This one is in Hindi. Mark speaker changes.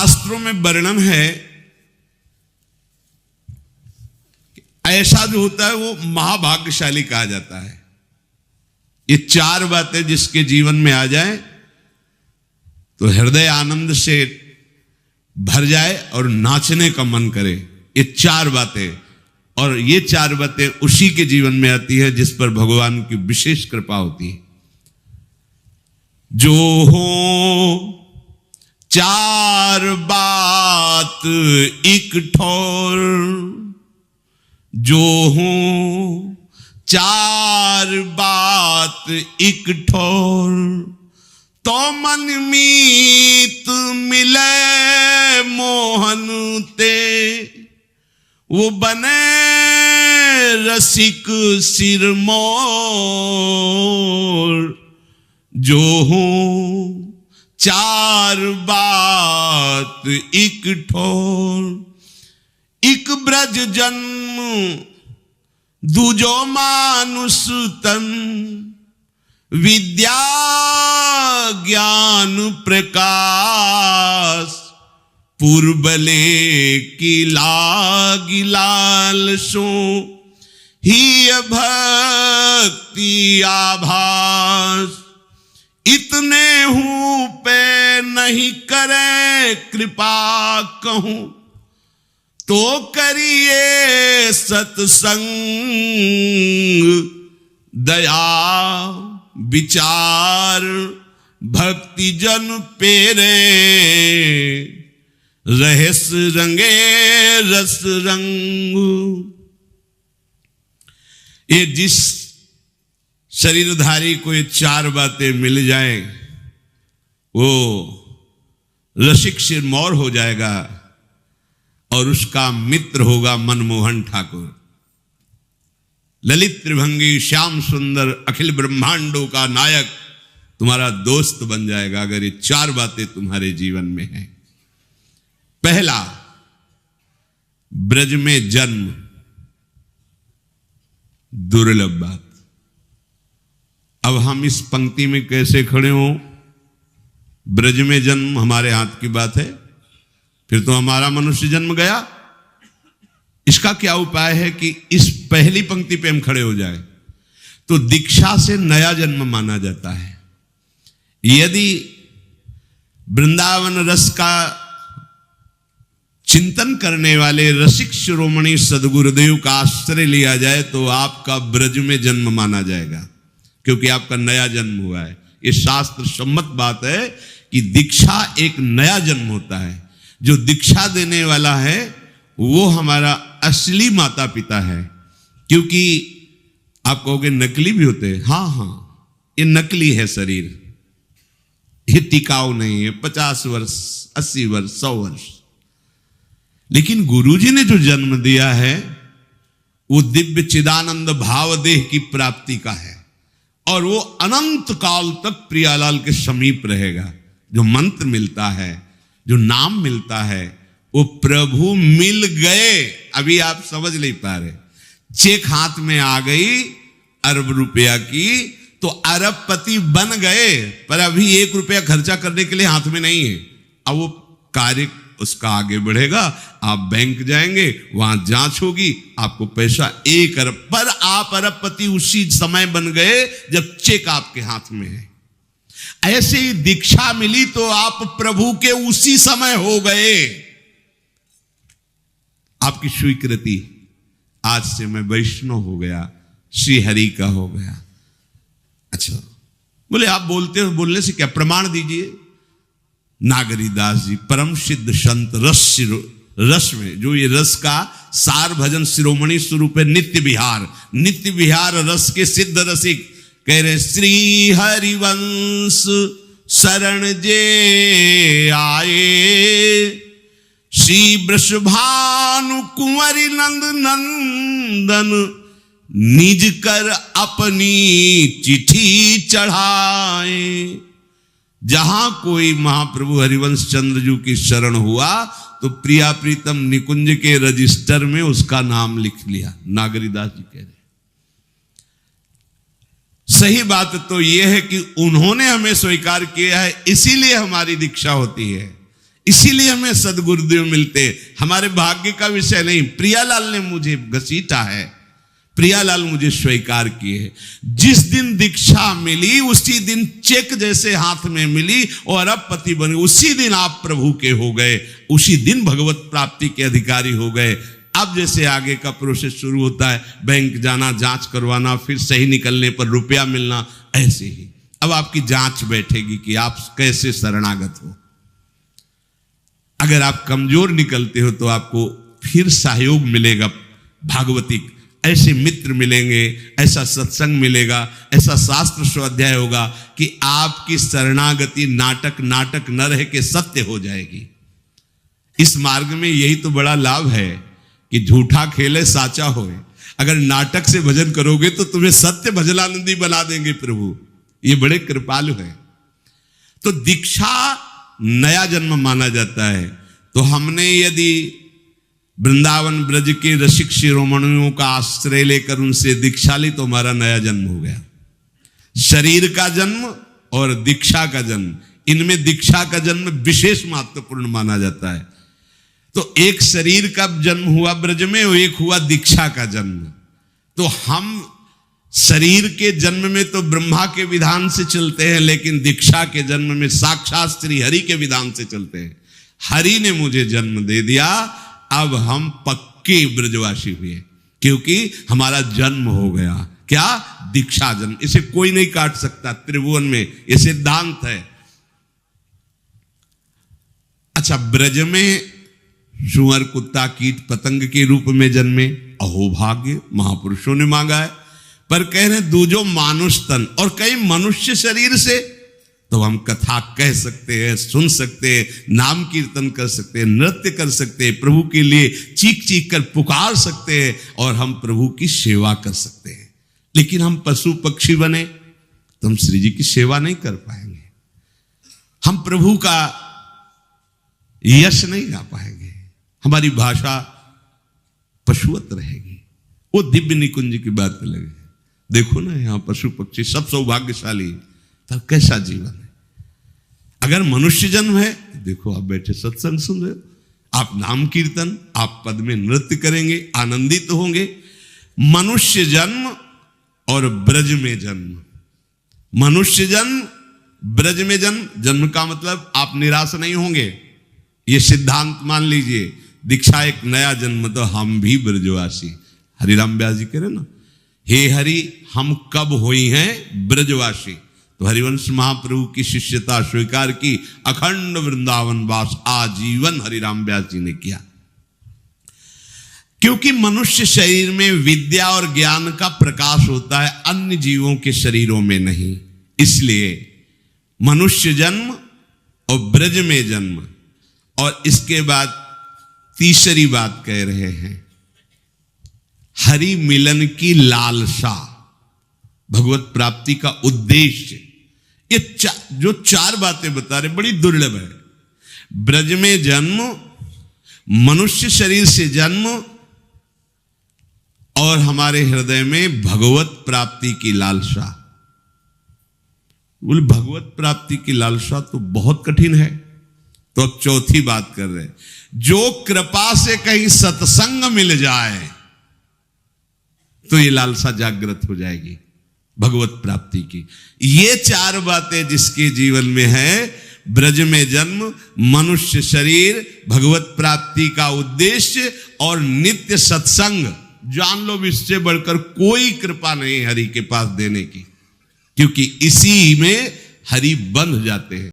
Speaker 1: शास्त्रों में वर्णन है, ऐसा जो होता है वो महाभाग्यशाली कहा जाता है। ये चार बातें जिसके जीवन में आ जाए तो हृदय आनंद से भर जाए और नाचने का मन करे। ये चार बातें, और ये चार बातें उसी के जीवन में आती है जिस पर भगवान की विशेष कृपा होती है। जो हो चार बात एक ठोर, जो हो चार बात एक ठोर, तो मन मीत मिले मोहन ते, वो बने रसिक सिरमौर। जो हो चार बात एक ठोर, एक ब्रज जन्म दूजो मानुष तन, विद्या ज्ञान प्रकाश, पूर्वले की लागी लाल सो, ही भक्ति आभास। इतने हूं पे नहीं करे कृपा कहूं, तो करिए सत्संग दया विचार, भक्ति जन पेरे रहस रंगे रस रंग। ये जिस शरीरधारी को ये चार बातें मिल जाए वो रसिक सिरमौर हो जाएगा और उसका मित्र होगा मनमोहन ठाकुर। ललित त्रिभंगी श्याम सुंदर अखिल ब्रह्मांडों का नायक तुम्हारा दोस्त बन जाएगा अगर ये चार बातें तुम्हारे जीवन में हैं। पहला, ब्रज में जन्म, दुर्लभ बात। अब हम इस पंक्ति में कैसे खड़े हो? ब्रज में जन्म हमारे हाथ की बात है, फिर तो हमारा मनुष्य जन्म गया। इसका क्या उपाय है कि इस पहली पंक्ति पे हम खड़े हो जाए? तो दीक्षा से नया जन्म माना जाता है। यदि वृंदावन रस का चिंतन करने वाले रसिक शिरोमणि सदगुरुदेव का आश्रय लिया जाए तो आपका ब्रज में जन्म माना जाएगा, क्योंकि आपका नया जन्म हुआ है। ये शास्त्र सम्मत बात है कि दीक्षा एक नया जन्म होता है। जो दीक्षा देने वाला है वो हमारा असली माता पिता है। क्योंकि आप कहोगे नकली भी होते हैं, हाँ, ये नकली है शरीर, ये टिकाऊ नहीं है। 50 वर्ष 80 वर्ष 100 वर्ष, लेकिन गुरुजी ने जो जन्म दिया है वो दिव्य चिदानंद भाव देह की प्राप्ति का है, और वो अनंत काल तक प्रियालाल के समीप रहेगा। जो मंत्र मिलता है, जो नाम मिलता है, वो प्रभु मिल गए। अभी आप समझ नहीं पा रहे। चेक हाथ में आ गई अरब रुपया की तो अरबपति बन गए, पर अभी 1 रुपया खर्चा करने के लिए हाथ में नहीं है। अब वो कार्य उसका आगे बढ़ेगा, आप बैंक जाएंगे, वहां जांच होगी, आपको पैसा 1 अरब, पर आप अरबपति उसी समय बन गए जब चेक आपके हाथ में है। ऐसे ही दीक्षा मिली तो आप प्रभु के उसी समय हो गए। आपकी स्वीकृति, आज से मैं वैष्णव हो गया, श्री हरि का हो गया। अच्छा, बोले आप बोलने से क्या प्रमाण दीजिए। नागरीदास जी परम सिद्ध संत रस में, जो ये रस का सार भजन शिरोमणि स्वरूप है, नित्य विहार रस के सिद्ध रसिक कह रहे, श्री हरिवंश शरण जे आए, श्री वृषभानु कुंवरी नंदन, निज कर अपनी चिट्ठी चढ़ाए। जहां कोई महाप्रभु हरिवंश चंद्र जी की शरण हुआ तो प्रिया प्रीतम निकुंज के रजिस्टर में उसका नाम लिख लिया। नागरीदास जी कह रहे। सही बात तो यह है कि उन्होंने हमें स्वीकार किया है, इसीलिए हमारी दीक्षा होती है, इसीलिए हमें सदगुरुदेव मिलते। हमारे भाग्य का विषय नहीं, प्रियालाल ने मुझे घसीटा है, प्रियालाल मुझे स्वीकार किए। जिस दिन दीक्षा मिली उसी दिन चेक जैसे हाथ में मिली और अब पति बने, उसी दिन आप प्रभु के हो गए, उसी दिन भगवत प्राप्ति के अधिकारी हो गए। अब जैसे आगे का प्रोसेस शुरू होता है, बैंक जाना, जांच करवाना, फिर सही निकलने पर रुपया मिलना, ऐसे ही अब आपकी जांच बैठेगी कि आप कैसे शरणागत हो। अगर आप कमजोर निकलते हो तो आपको फिर सहयोग मिलेगा भागवतिक, ऐसे मित्र मिलेंगे, ऐसा सत्संग मिलेगा, ऐसा शास्त्र स्वाध्याय होगा कि आपकी शरणागति नाटक नाटक न रह के सत्य हो जाएगी। इस मार्ग में यही तो बड़ा लाभ है कि झूठा खेले साचा होए। अगर नाटक से भजन करोगे तो तुम्हें सत्य भजनानंदी बना देंगे प्रभु, ये बड़े कृपालु हैं। तो दीक्षा नया जन्म माना जाता है। तो हमने यदि वृंदावन ब्रज के रसिक शिरोमणियों का आश्रय लेकर उनसे दीक्षा ली तो हमारा नया जन्म हो गया। शरीर का जन्म और दीक्षा का जन्म, इनमें दीक्षा का जन्म विशेष महत्वपूर्ण माना जाता है। तो एक शरीर का जन्म हुआ ब्रज में और एक हुआ दीक्षा का जन्म। तो हम शरीर के जन्म में तो ब्रह्मा के विधान से चलते हैं, लेकिन दीक्षा के जन्म में साक्षात श्री हरि के विधान से चलते हैं। हरि ने मुझे जन्म दे दिया, अब हम पक्के ब्रजवासी हुए, क्योंकि हमारा जन्म हो गया। क्या? दीक्षा जन्म। इसे कोई नहीं काट सकता त्रिभुवन में, यह सिद्धांत है। अच्छा, ब्रज में सुअर, कुत्ता, कीट पतंग के रूप में जन्मे, अहोभाग्य महापुरुषों ने मांगा है। पर कह रहे दूजो मानुष तन, और कई मनुष्य शरीर से तो हम कथा कह सकते हैं, सुन सकते हैं, नाम कीर्तन कर सकते हैं, नृत्य कर सकते हैं, प्रभु के लिए चीख चीख कर पुकार सकते हैं और हम प्रभु की सेवा कर सकते हैं। लेकिन हम पशु पक्षी बने तो हम श्री जी की सेवा नहीं कर पाएंगे, हम प्रभु का यश नहीं गा पाएंगे, हमारी भाषा पशुवत रहेगी। वो दिव्य निकुंज की बात अलग है। देखो ना, यहां पशु पक्षी सब सौभाग्यशाली, तब कैसा जीवन है। अगर मनुष्य जन्म है तो देखो, आप बैठे सत्संग सुन रहे हो, आप नाम कीर्तन, आप पद में नृत्य करेंगे, आनंदित तो होंगे। मनुष्य जन्म और ब्रज में जन्म, मनुष्य जन्म ब्रज में जन्म, जन्म का मतलब आप निराश नहीं होंगे, ये सिद्धांत मान लीजिए। दीक्षा एक नया जन्म, तो हम भी ब्रजवासी। हरिराम व्यास जी कह रहे ना, हे हरि हम कब हुई हैं ब्रजवासी। तो हरिवंश महाप्रभु की शिष्यता स्वीकार की, अखंड वृंदावन वास आजीवन हरिराम व्यास जी ने किया। क्योंकि मनुष्य शरीर में विद्या और ज्ञान का प्रकाश होता है, अन्य जीवों के शरीरों में नहीं। इसलिए मनुष्य जन्म और ब्रज में जन्म, और इसके बाद तीसरी बात कह रहे हैं, हरि मिलन की लालसा, भगवत प्राप्ति का उद्देश्य। ये जो चार बातें बता रहे बड़ी दुर्लभ है। ब्रज में जन्म, मनुष्य शरीर से जन्म, और हमारे हृदय में भगवत प्राप्ति की लालसा। बोले भगवत प्राप्ति की लालसा तो बहुत कठिन है। तो अब चौथी बात कर रहे हैं, जो कृपा से कहीं सत्संग मिल जाए तो ये लालसा जागृत हो जाएगी भगवत प्राप्ति की। ये चार बातें जिसके जीवन में है, ब्रज में जन्म, मनुष्य शरीर, भगवत प्राप्ति का उद्देश्य और नित्य सत्संग, जान लो इससे बढ़कर कोई कृपा नहीं हरि के पास देने की, क्योंकि इसी में हरि बंध जाते हैं।